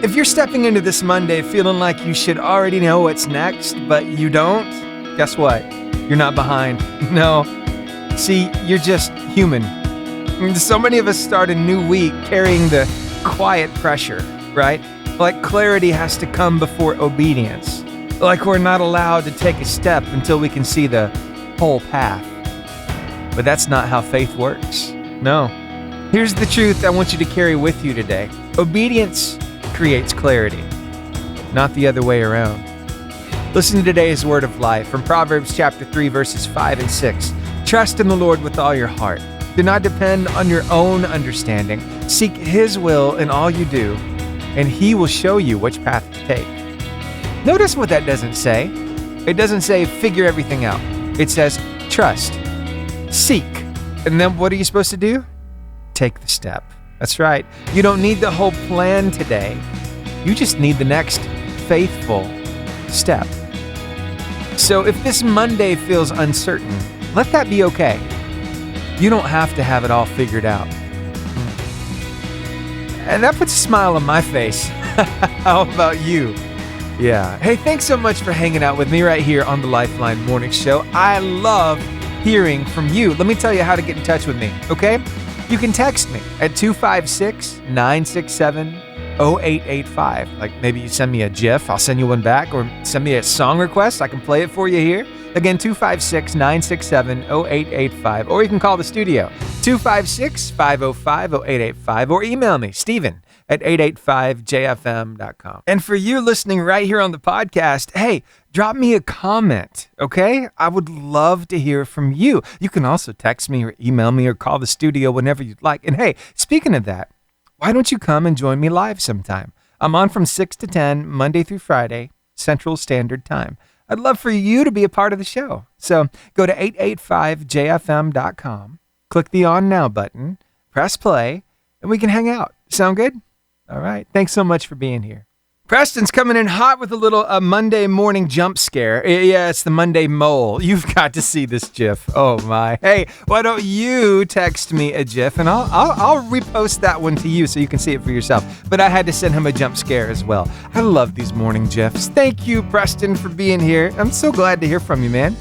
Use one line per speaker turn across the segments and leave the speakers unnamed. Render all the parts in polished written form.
If you're stepping into this Monday feeling like you should already know what's next, but you don't, guess what? You're not behind. No. See, you're just human. So many of us start a new week carrying the quiet pressure, right? Like clarity has to come before obedience. Like we're not allowed to take a step until we can see the whole path. But that's not how faith works. No. Here's the truth I want you to carry with you today. Obedience creates clarity, not the other way around. Listen to today's word of life from Proverbs chapter 3, verses 5 and 6. Trust in the Lord with all your heart. Do not depend on your own understanding. Seek His will in all you do, and He will show you which path to take. Notice what that doesn't say. It doesn't say figure everything out. It says trust, seek, and then what are you supposed to do? Take the step. That's right. You don't need the whole plan today. You just need the next faithful step. So if this Monday feels uncertain, let that be okay. You don't have to have it all figured out. And that puts a smile on my face. How about you? Yeah. Hey, thanks so much for hanging out with me right here on the Lifeline Morning Show. I love hearing from you. Let me tell you how to get in touch with me, okay? You can text me at 256-967-0885. Like maybe you send me a GIF, I'll send you one back, or send me a song request, I can play it for you here. Again, 256-967-0885. Or you can call the studio, 256-505-0885, or email me, Steven@885jfm.com. And for you listening right here on the podcast, hey, drop me a comment, okay? I would love to hear from you. You can also text me or email me or call the studio whenever you'd like. And hey, speaking of that, why don't you come and join me live sometime? I'm on from 6 to 10, Monday through Friday, Central Standard Time. I'd love for you to be a part of the show. So go to 885jfm.com, click the On Now button, press play, and we can hang out. Sound good? All right. Thanks so much for being here. Preston's coming in hot with a little Monday morning jump scare. Yeah, it's the Monday mole. You've got to see this GIF. Oh my. Hey, why don't you text me a GIF and I'll repost that one to you so you can see it for yourself. But I had to send him a jump scare as well. I love these morning GIFs. Thank you, Preston, for being here. I'm so glad to hear from you, man.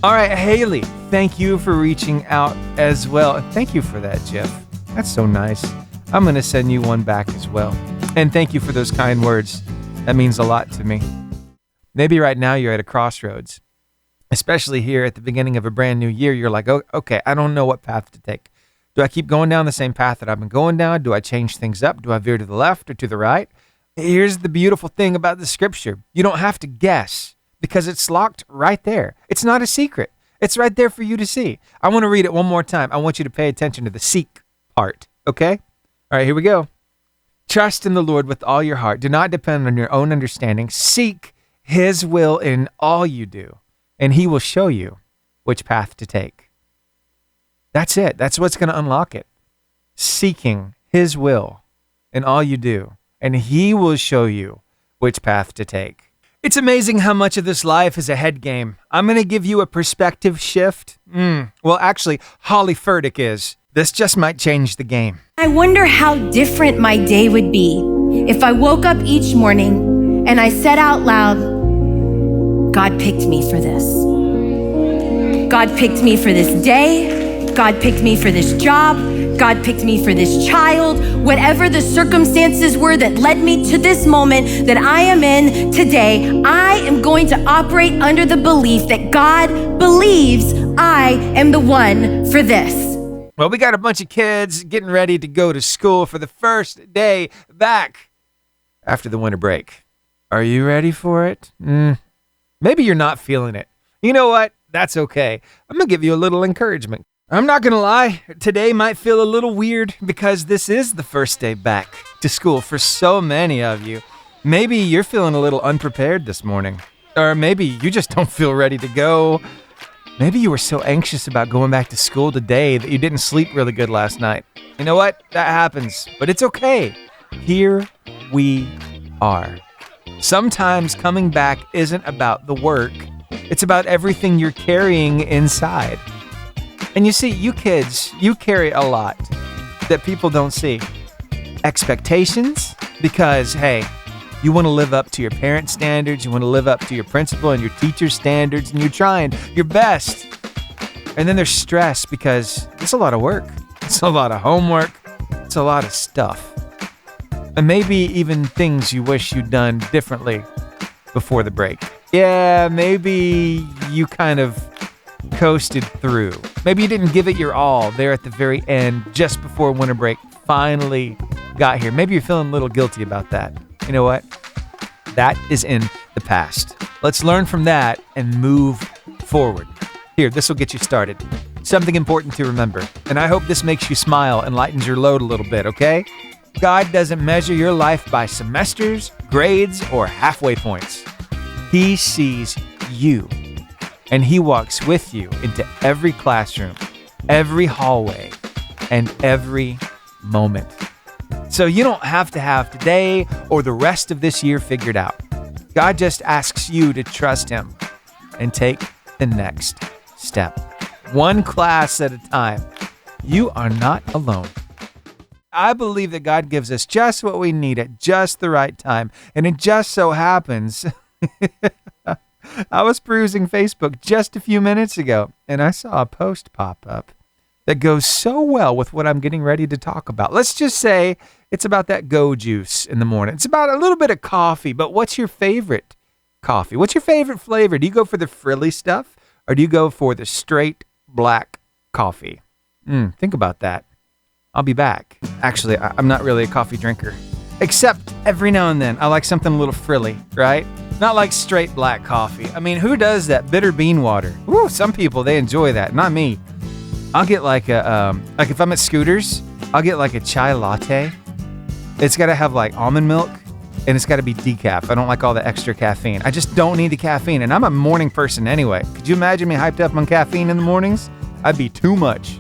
All right, Haley, thank you for reaching out as well. Thank you for that GIF. That's so nice. I'm going to send you one back as well. And thank you for those kind words. That means a lot to me. Maybe right now you're at a crossroads, especially here at the beginning of a brand new year. You're like, oh, okay, I don't know what path to take. Do I keep going down the same path that I've been going down? Do I change things up? Do I veer to the left or to the right? Here's the beautiful thing about the scripture. You don't have to guess because it's locked right there. It's not a secret. It's right there for you to see. I want to read it one more time. I want you to pay attention to the seek part, okay? All right, here we go. Trust in the Lord with all your heart. Do not depend on your own understanding. Seek His will in all you do, and He will show you which path to take. That's it. That's what's going to unlock it. Seeking His will in all you do, and He will show you which path to take. It's amazing how much of this life is a head game. I'm going to give you a perspective shift. Well, actually, Holly Furtick is. This just might change the game.
I wonder how different my day would be if I woke up each morning and I said out loud, God picked me for this. God picked me for this day. God picked me for this job. God picked me for this child. Whatever the circumstances were that led me to this moment that I am in today, I am going to operate under the belief that God believes I am the one for this.
Well, we got a bunch of kids getting ready to go to school for the first day back after the winter break. Are you ready for it? Maybe you're not feeling it. You know what? That's okay. I'm going to give you a little encouragement. I'm not going to lie. Today might feel a little weird because this is the first day back to school for so many of you. Maybe you're feeling a little unprepared this morning. Or maybe you just don't feel ready to go. Maybe you were so anxious about going back to school today that you didn't sleep really good last night. You know what? That happens, but it's okay. Here we are. Sometimes coming back isn't about the work. It's about everything you're carrying inside. And you see, you kids, you carry a lot that people don't see. Expectations, because, hey, You want to live up to your parents' standards. You want to live up to your principal and your teacher's standards, and you're trying your best. And then there's stress because it's a lot of work. It's a lot of homework. It's a lot of stuff. And maybe even things you wish you'd done differently before the break. Yeah, maybe you kind of coasted through. Maybe you didn't give it your all there at the very end, just before winter break finally got here. Maybe you're feeling a little guilty about that. You know what? That is in the past. Let's learn from that and move forward. Here, this will get you started. Something important to remember, and I hope this makes you smile and lightens your load a little bit, okay? God doesn't measure your life by semesters, grades, or halfway points. He sees you, and He walks with you into every classroom, every hallway, and every moment. So you don't have to have today or the rest of this year figured out. God just asks you to trust Him and take the next step. One class at a time. You are not alone. I believe that God gives us just what we need at just the right time. And it just so happens, I was perusing Facebook just a few minutes ago, and I saw a post pop up that goes so well with what I'm getting ready to talk about. Let's just say it's about that go juice in the morning. It's about a little bit of coffee, but what's your favorite coffee? What's your favorite flavor? Do you go for the frilly stuff, or do you go for the straight black coffee? Think about that. I'll be back. Actually, I'm not really a coffee drinker, except every now and then I like something a little frilly, right? Not like straight black coffee. I mean, who does that? Bitter bean water. Woo, some people, they enjoy that. Not me. I'll get like if I'm at Scooters, I'll get like a chai latte. It's got to have like almond milk, and it's got to be decaf. I don't like all the extra caffeine. I just don't need the caffeine, and I'm a morning person anyway. Could you imagine me hyped up on caffeine in the mornings? I'd be too much.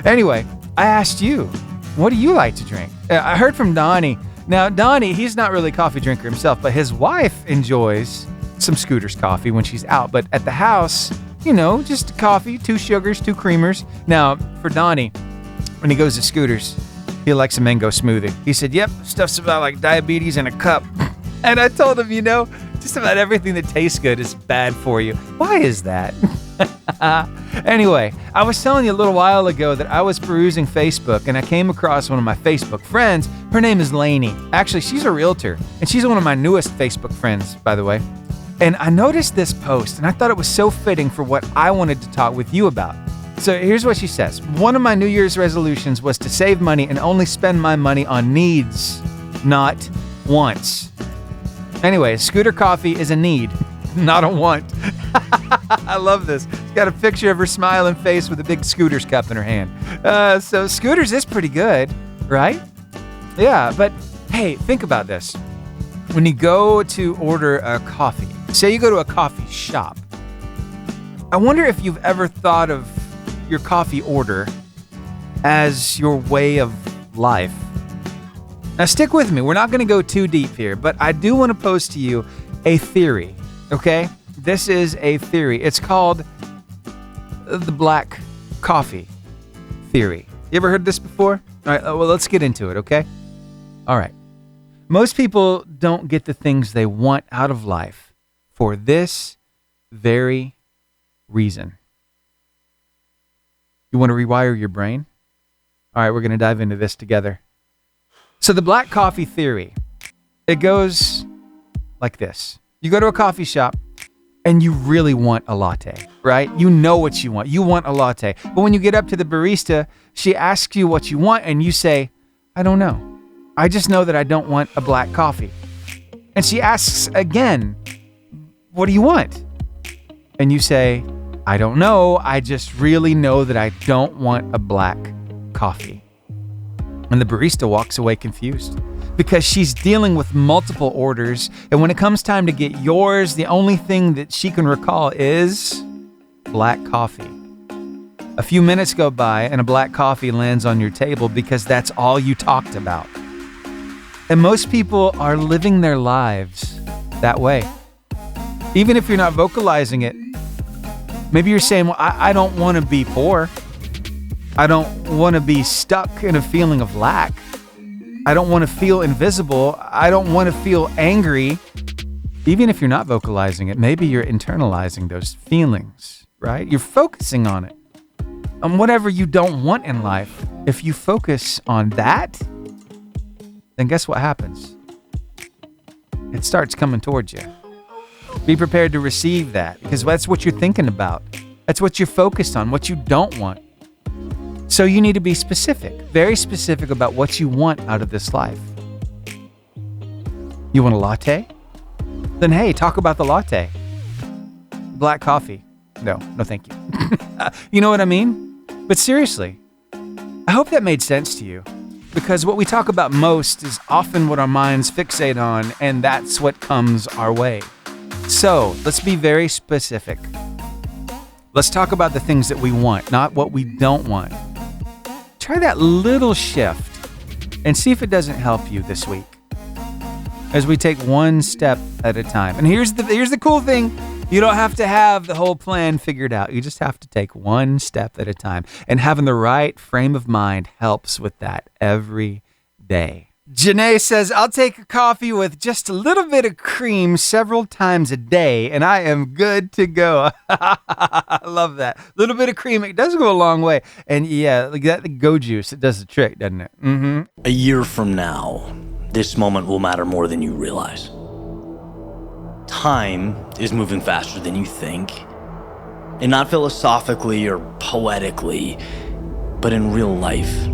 Anyway, I asked you, what do you like to drink? I heard from Donnie. Now, Donnie, he's not really a coffee drinker himself, but his wife enjoys some Scooters coffee when she's out. But at the house, you know, just coffee, 2 sugars, 2 creamers. Now, for Donnie, when he goes to Scooters, he likes a mango smoothie. He said, yep, stuff's about like diabetes in a cup. And I told him, you know, just about everything that tastes good is bad for you. Why is that? Anyway, I was telling you a little while ago that I was perusing Facebook and I came across one of my Facebook friends. Her name is Lainey. Actually, she's a realtor, and she's one of my newest Facebook friends, by the way. And I noticed this post, and I thought it was so fitting for what I wanted to talk with you about. So here's what she says. One of my New Year's resolutions was to save money and only spend my money on needs, not wants. Anyway, scooter coffee is a need, not a want. I love this. She's got a picture of her smiling face with a big Scooters cup in her hand. So Scooters is pretty good, right? Yeah, but hey, think about this. When you go to order a coffee, say you go to a coffee shop, I wonder if you've ever thought of your coffee order as your way of life. Now stick with me. We're not going to go too deep here, but I do want to pose to you a theory, okay? This is a theory. It's called the black coffee theory. You ever heard this before? All right, well, let's get into it, okay? All right. Most people don't get the things they want out of life for this very reason. You want to rewire your brain? All right, we're going to dive into this together. So the black coffee theory, it goes like this. You go to a coffee shop and you really want a latte, right? You know what you want. You want a latte. But when you get up to the barista, she asks you what you want and you say, I don't know. I just know that I don't want a black coffee. And she asks again, what do you want? And you say, I don't know. I just really know that I don't want a black coffee. And the barista walks away confused because she's dealing with multiple orders. And when it comes time to get yours, the only thing that she can recall is black coffee. A few minutes go by and a black coffee lands on your table because that's all you talked about. And most people are living their lives that way. Even if you're not vocalizing it, maybe you're saying, well, I don't want to be poor. I don't want to be stuck in a feeling of lack. I don't want to feel invisible. I don't want to feel angry. Even if you're not vocalizing it, maybe you're internalizing those feelings, right? You're focusing on it, on whatever you don't want in life. If you focus on that, then guess what happens? It starts coming towards you. Be prepared to receive that, because that's what you're thinking about. That's what you're focused on, what you don't want. So you need to be specific, very specific about what you want out of this life. You want a latte? Then hey, talk about the latte. Black coffee. No thank you. You know what I mean? But seriously, I hope that made sense to you, because what we talk about most is often what our minds fixate on, and that's what comes our way. So let's be very specific. Let's talk about the things that we want, not what we don't want. Try that little shift and see if it doesn't help you this week as we take one step at a time. And here's the cool thing. You don't have to have the whole plan figured out. You just have to take one step at a time. And having the right frame of mind helps with that every day. Janae says, I'll take a coffee with just a little bit of cream several times a day, and I am good to go. I love that. A little bit of cream, it does go a long way. And yeah, like that go juice, it does the trick, doesn't it? Mm-hmm.
A year from now, this moment will matter more than you realize. Time is moving faster than you think. And not philosophically or poetically, but in real life.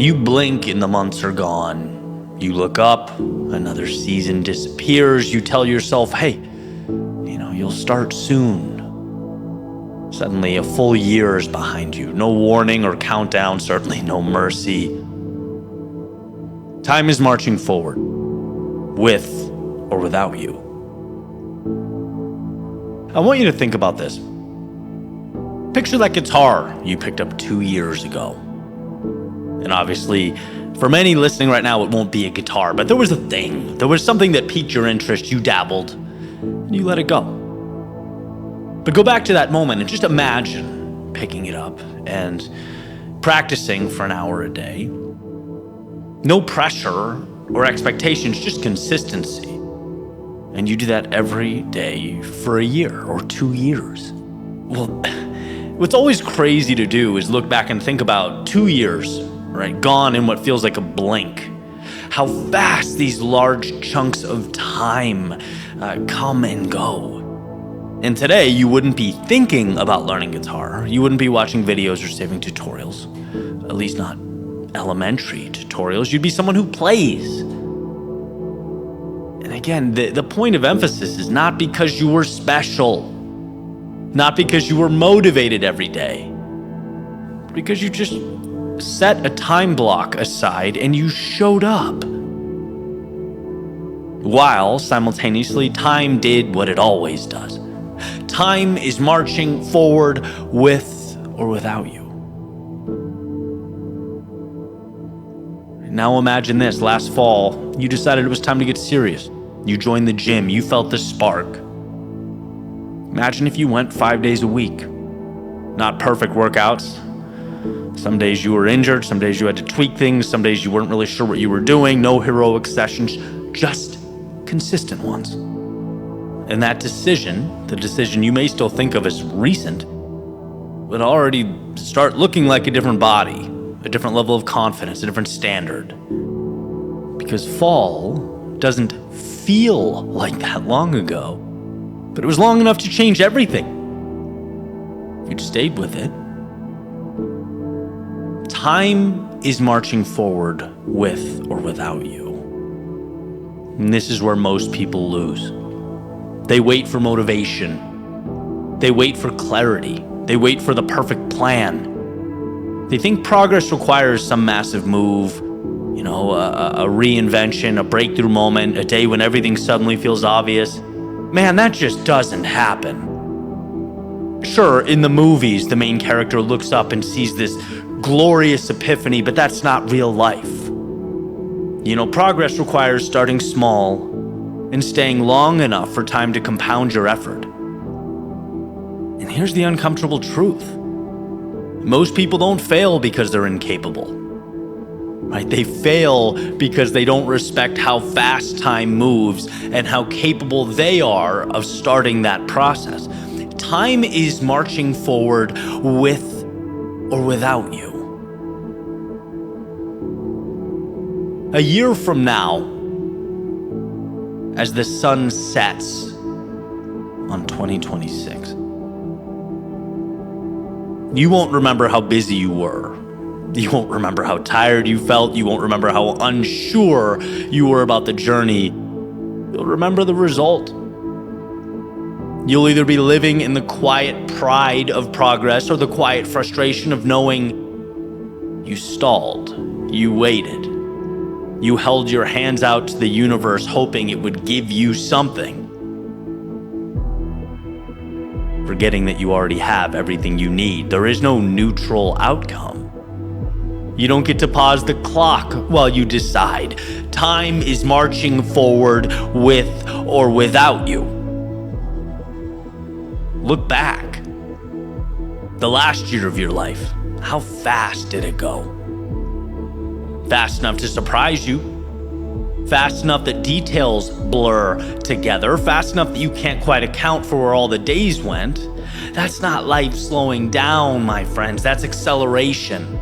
You blink and the months are gone. You look up, another season disappears. You tell yourself, hey, you'll start soon. Suddenly a full year is behind you. No warning or countdown, certainly no mercy. Time is marching forward, with or without you. I want you to think about this. Picture that guitar you picked up 2 years ago. And obviously, for many listening right now, it won't be a guitar, but there was a thing. There was something that piqued your interest. You dabbled, and you let it go. But go back to that moment and just imagine picking it up and practicing for an hour a day. No pressure or expectations, just consistency. And you do that every day for a year or 2 years. Well, what's always crazy to do is look back and think about 2 years, right? Gone in what feels like a blink. How fast these large chunks of time come and go. And today, you wouldn't be thinking about learning guitar. You wouldn't be watching videos or saving tutorials. At least not elementary tutorials. You'd be someone who plays. And again, the point of emphasis is not because you were special. Not because you were motivated every day. Because you just set a time block aside and you showed up. While simultaneously, time did what it always does. Time is marching forward with or without you. Now imagine this. Last fall, you decided it was time to get serious. You joined the gym. You felt the spark. Imagine if you went 5 days a week. Not perfect workouts. Some days you were injured. Some days you had to tweak things. Some days you weren't really sure what you were doing. No heroic sessions. Just consistent ones. And that decision, the decision you may still think of as recent, would already start looking like a different body, a different level of confidence, a different standard. Because fall doesn't feel like that long ago, but it was long enough to change everything. If you'd stayed with it. Time is marching forward with or without you. And this is where most people lose. They wait for motivation. They wait for clarity. They wait for the perfect plan. They think progress requires some massive move, a reinvention, a breakthrough moment, a day when everything suddenly feels obvious. Man, that just doesn't happen. Sure, in the movies, the main character looks up and sees this glorious epiphany, but that's not real life. Progress requires starting small and staying long enough for time to compound your effort. And here's the uncomfortable truth. Most people don't fail because they're incapable, right? They fail because they don't respect how fast time moves and how capable they are of starting that process. Time is marching forward with or without you. A year from now, as the sun sets on 2026, you won't remember how busy you were. You won't remember how tired you felt. You won't remember how unsure you were about the journey. You'll remember the result. You'll either be living in the quiet pride of progress or the quiet frustration of knowing you stalled, you waited, you held your hands out to the universe hoping it would give you something, forgetting that you already have everything you need. There is no neutral outcome. You don't get to pause the clock while you decide. Time is marching forward with or without you. Look back. The last year of your life, how fast did it go? Fast enough to surprise you. Fast enough that details blur together. Fast enough that you can't quite account for where all the days went. That's not life slowing down, my friends. That's acceleration.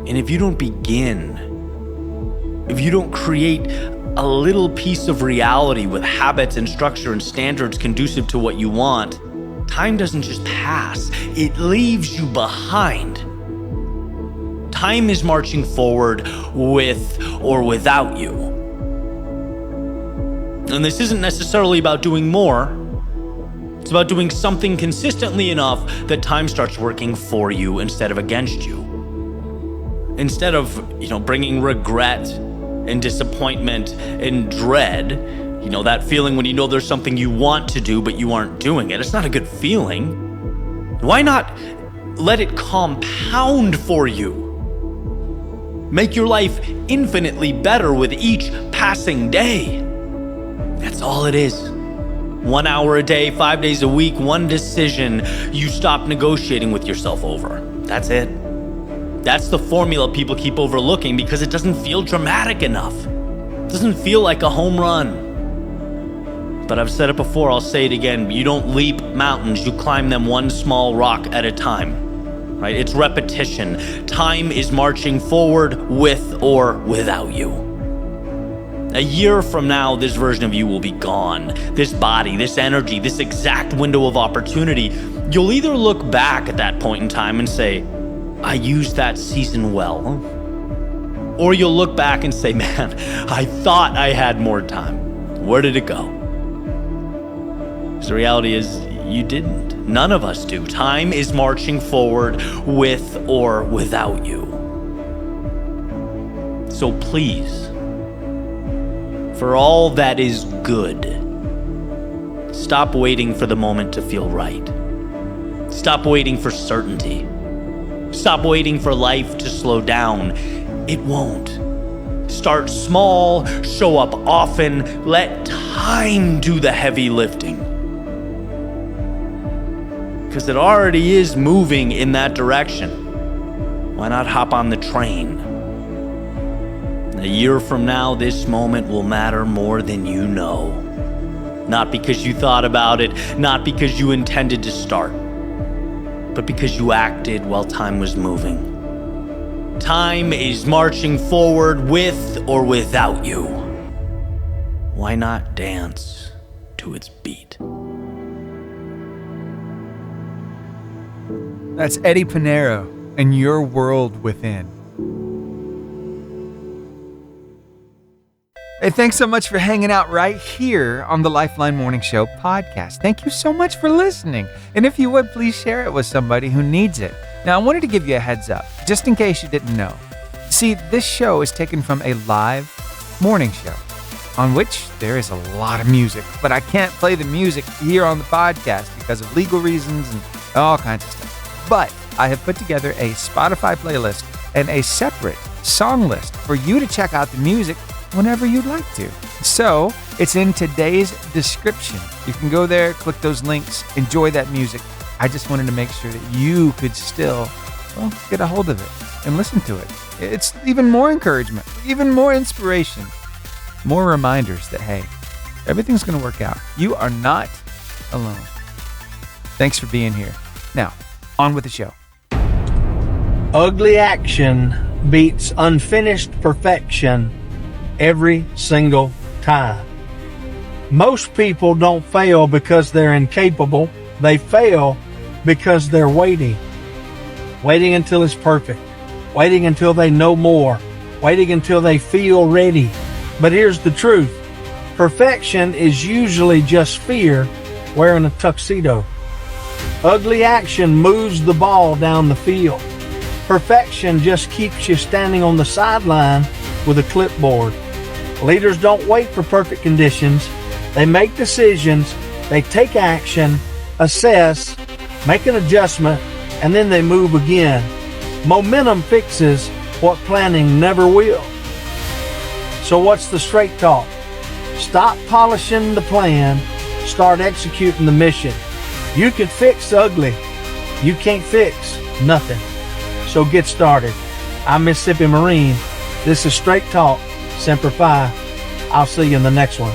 And if you don't begin, if you don't create a little piece of reality with habits and structure and standards conducive to what you want, time doesn't just pass, it leaves you behind. Time is marching forward with or without you. And this isn't necessarily about doing more. It's about doing something consistently enough that time starts working for you instead of against you. Instead of, bringing regret and disappointment and dread, that feeling when you know there's something you want to do but you aren't doing it. It's not a good feeling. Why not let it compound for you? Make your life infinitely better with each passing day. That's all it is. 1 hour a day, 5 days a week, one decision you stop negotiating with yourself over. That's it. That's the formula people keep overlooking because it doesn't feel dramatic enough. It doesn't feel like a home run. But I've said it before, I'll say it again. You don't leap mountains, you climb them one small rock at a time. Right? It's repetition. Time is marching forward with or without you. A year from now, this version of you will be gone. This body, this energy, this exact window of opportunity. You'll either look back at that point in time and say, I used that season well. Or you'll look back and say, man, I thought I had more time. Where did it go? Because the reality is, you didn't. None of us do. Time is marching forward with or without you. So please, for all that is good, stop waiting for the moment to feel right. Stop waiting for certainty. Stop waiting for life to slow down. It won't. Start small, show up often, let time do the heavy lifting. Because it already is moving in that direction. Why not hop on the train? A year from now, this moment will matter more than you know. Not because you thought about it, not because you intended to start, but because you acted while time was moving. Time is marching forward with or without you. Why not dance to its beat?
That's Eddie Pinero and Your World Within. Hey, thanks so much for hanging out right here on the Lifeline Morning Show podcast. Thank you so much for listening. And if you would, please share it with somebody who needs it. Now, I wanted to give you a heads up, just in case you didn't know. See, this show is taken from a live morning show on which there is a lot of music, but I can't play the music here on the podcast because of legal reasons and all kinds of stuff. But I have put together a Spotify playlist and a separate song list for you to check out the music whenever you'd like to. So it's in today's description. You can go there, click those links, enjoy that music. I just wanted to make sure that you could still, get a hold of it and listen to it. It's even more encouragement, even more inspiration, more reminders that, hey, everything's going to work out. You are not alone. Thanks for being here. Now, on with the show.
Ugly action beats unfinished perfection every single time. Most people don't fail because they're incapable. They fail because they're waiting until it's perfect, waiting until they know more, waiting until they feel ready. But here's the truth. Perfection is usually just fear wearing a tuxedo. Ugly action moves the ball down the field. Perfection just keeps you standing on the sideline with a clipboard. Leaders don't wait for perfect conditions. They make decisions, they take action, assess, make an adjustment, and then they move again. Momentum fixes what planning never will. So what's the straight talk? Stop polishing the plan, start executing the mission. You can fix ugly. You can't fix nothing. So get started. I'm Mississippi Marine. This is Straight Talk, Semper Fi. I'll see you in the next one.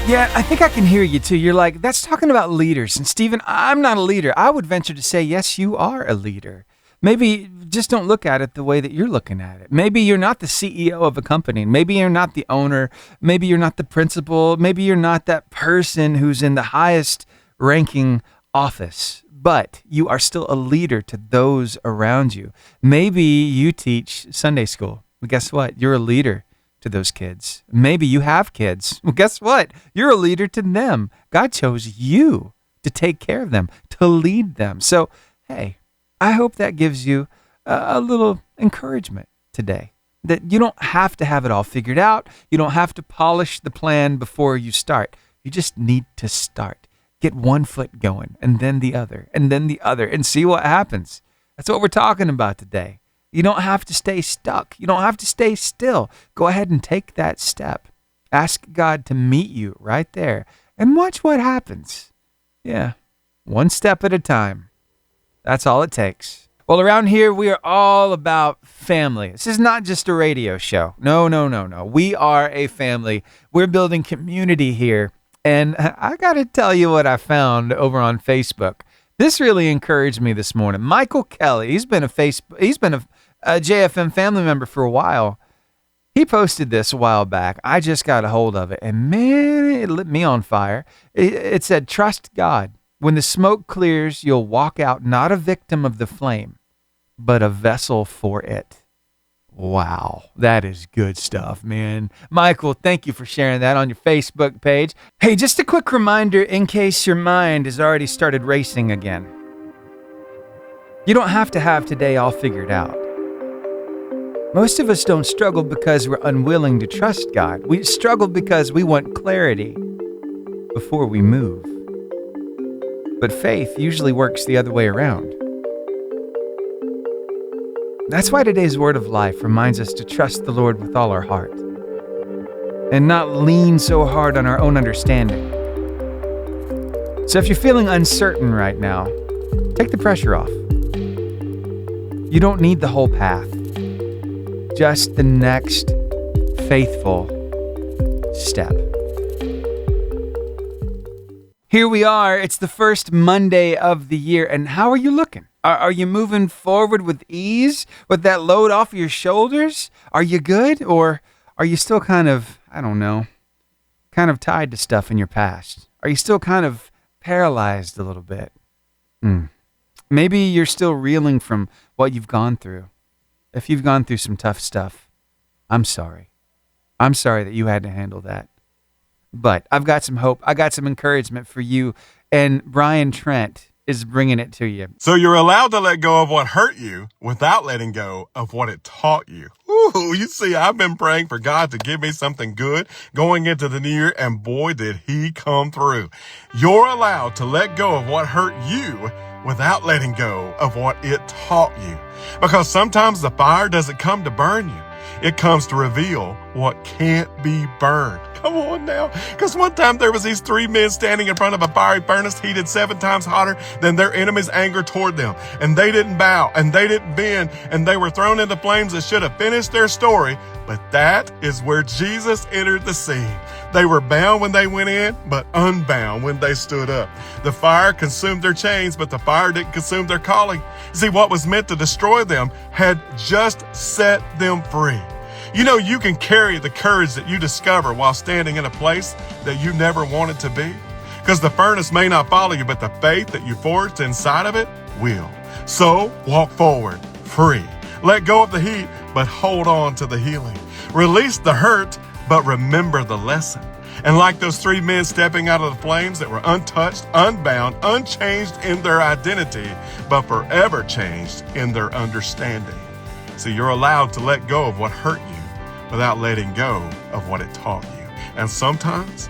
Yeah, I think I can hear you too. You're like, that's talking about leaders. And Stephen, I'm not a leader. I would venture to say, yes, you are a leader. Maybe just don't look at it the way that you're looking at it. Maybe you're not the CEO of a company. Maybe you're not the owner. Maybe you're not the principal. Maybe you're not that person who's in the highest ranking office. But you are still a leader to those around you. Maybe you teach Sunday school. Well, guess what? You're a leader to those kids. Maybe you have kids. Well, guess what? You're a leader to them. God chose you to take care of them, to lead them. So, hey, I hope that gives you a little encouragement today, that you don't have to have it all figured out. You don't have to polish the plan before you start. You just need to start. Get one foot going, and then the other, and see what happens. That's what we're talking about today. You don't have to stay stuck. You don't have to stay still. Go ahead and take that step. Ask God to meet you right there, and watch what happens. Yeah, one step at a time. That's all it takes. Well, around here, we are all about family. This is not just a radio show. No. We are a family. We're building community here. And I got to tell you what I found over on Facebook. This really encouraged me this morning. Michael Kelly, he's been a JFM family member for a while. He posted this a while back. I just got a hold of it, and man, it lit me on fire. It said, trust God. When the smoke clears, you'll walk out not a victim of the flame, but a vessel for it. Wow, that is good stuff, man. Michael, thank you for sharing that on your Facebook page. Hey, just a quick reminder in case your mind has already started racing again. You don't have to have today all figured out. Most of us don't struggle because we're unwilling to trust God. We struggle because we want clarity before we move. But faith usually works the other way around. That's why today's word of life reminds us to trust the Lord with all our heart and not lean so hard on our own understanding. So if you're feeling uncertain right now, take the pressure off. You don't need the whole path, just the next faithful step. Here we are. It's the first Monday of the year. And how are you looking? Are you moving forward with ease, with that load off your shoulders? Are you good? Or are you still kind of tied to stuff in your past? Are you still kind of paralyzed a little bit? Maybe you're still reeling from what you've gone through. If you've gone through some tough stuff, I'm sorry. I'm sorry that you had to handle that. But I've got some hope. I got some encouragement for you. And Brian Trent is bringing it to you.
So you're allowed to let go of what hurt you without letting go of what it taught you. Ooh, you see, I've been praying for God to give me something good going into the new year, and boy, did he come through. You're allowed to let go of what hurt you without letting go of what it taught you. Because sometimes the fire doesn't come to burn you. It comes to reveal what can't be burned. Come on now. Because one time there was these 3 men standing in front of a fiery furnace heated 7 times hotter than their enemy's anger toward them. And they didn't bow, and they didn't bend, and they were thrown into flames that should have finished their story. But that is where Jesus entered the scene. They were bound when they went in, but unbound when they stood up. The fire consumed their chains, but the fire didn't consume their calling. See, what was meant to destroy them had just set them free. You know, you can carry the courage that you discover while standing in a place that you never wanted to be. Because the furnace may not follow you, but the faith that you forged inside of it will. So walk forward, free. Let go of the heat, but hold on to the healing. Release the hurt, but remember the lesson. And like those 3 men stepping out of the flames that were untouched, unbound, unchanged in their identity, but forever changed in their understanding. So you're allowed to let go of what hurt you without letting go of what it taught you. And sometimes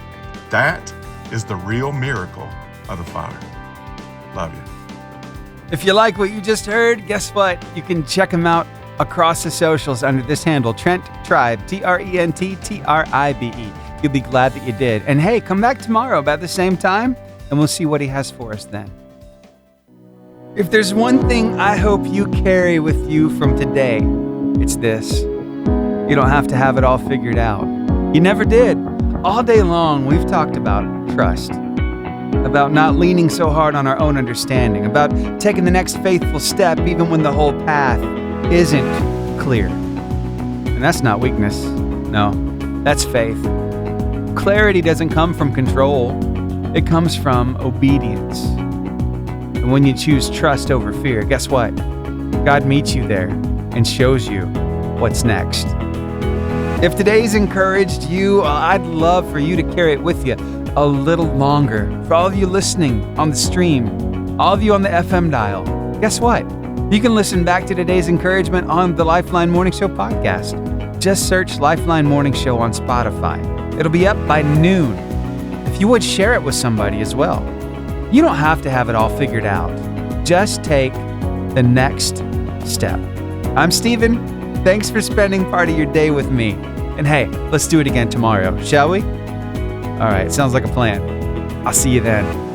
that is the real miracle of the fire. Love you.
If you like what you just heard, guess what? You can check him out across the socials under this handle, Trent Tribe, TRENTTRIBE. You'll be glad that you did. And hey, come back tomorrow about the same time, and we'll see what he has for us then. If there's one thing I hope you carry with you from today, it's this. You don't have to have it all figured out. You never did. All day long, we've talked about trust, about not leaning so hard on our own understanding, about taking the next faithful step even when the whole path isn't clear. And that's not weakness. No, that's faith. Clarity doesn't come from control. It comes from obedience. And when you choose trust over fear, guess what? God meets you there and shows you what's next. If today's encouraged you, I'd love for you to carry it with you a little longer. For all of you listening on the stream, all of you on the FM dial, guess what? You can listen back to today's encouragement on the Lifeline Morning Show podcast. Just search Lifeline Morning Show on Spotify. It'll be up by noon. If you would, share it with somebody as well. You don't have to have it all figured out. Just take the next step. I'm Steven. Thanks for spending part of your day with me. And hey, let's do it again tomorrow, shall we? All right, sounds like a plan. I'll see you then.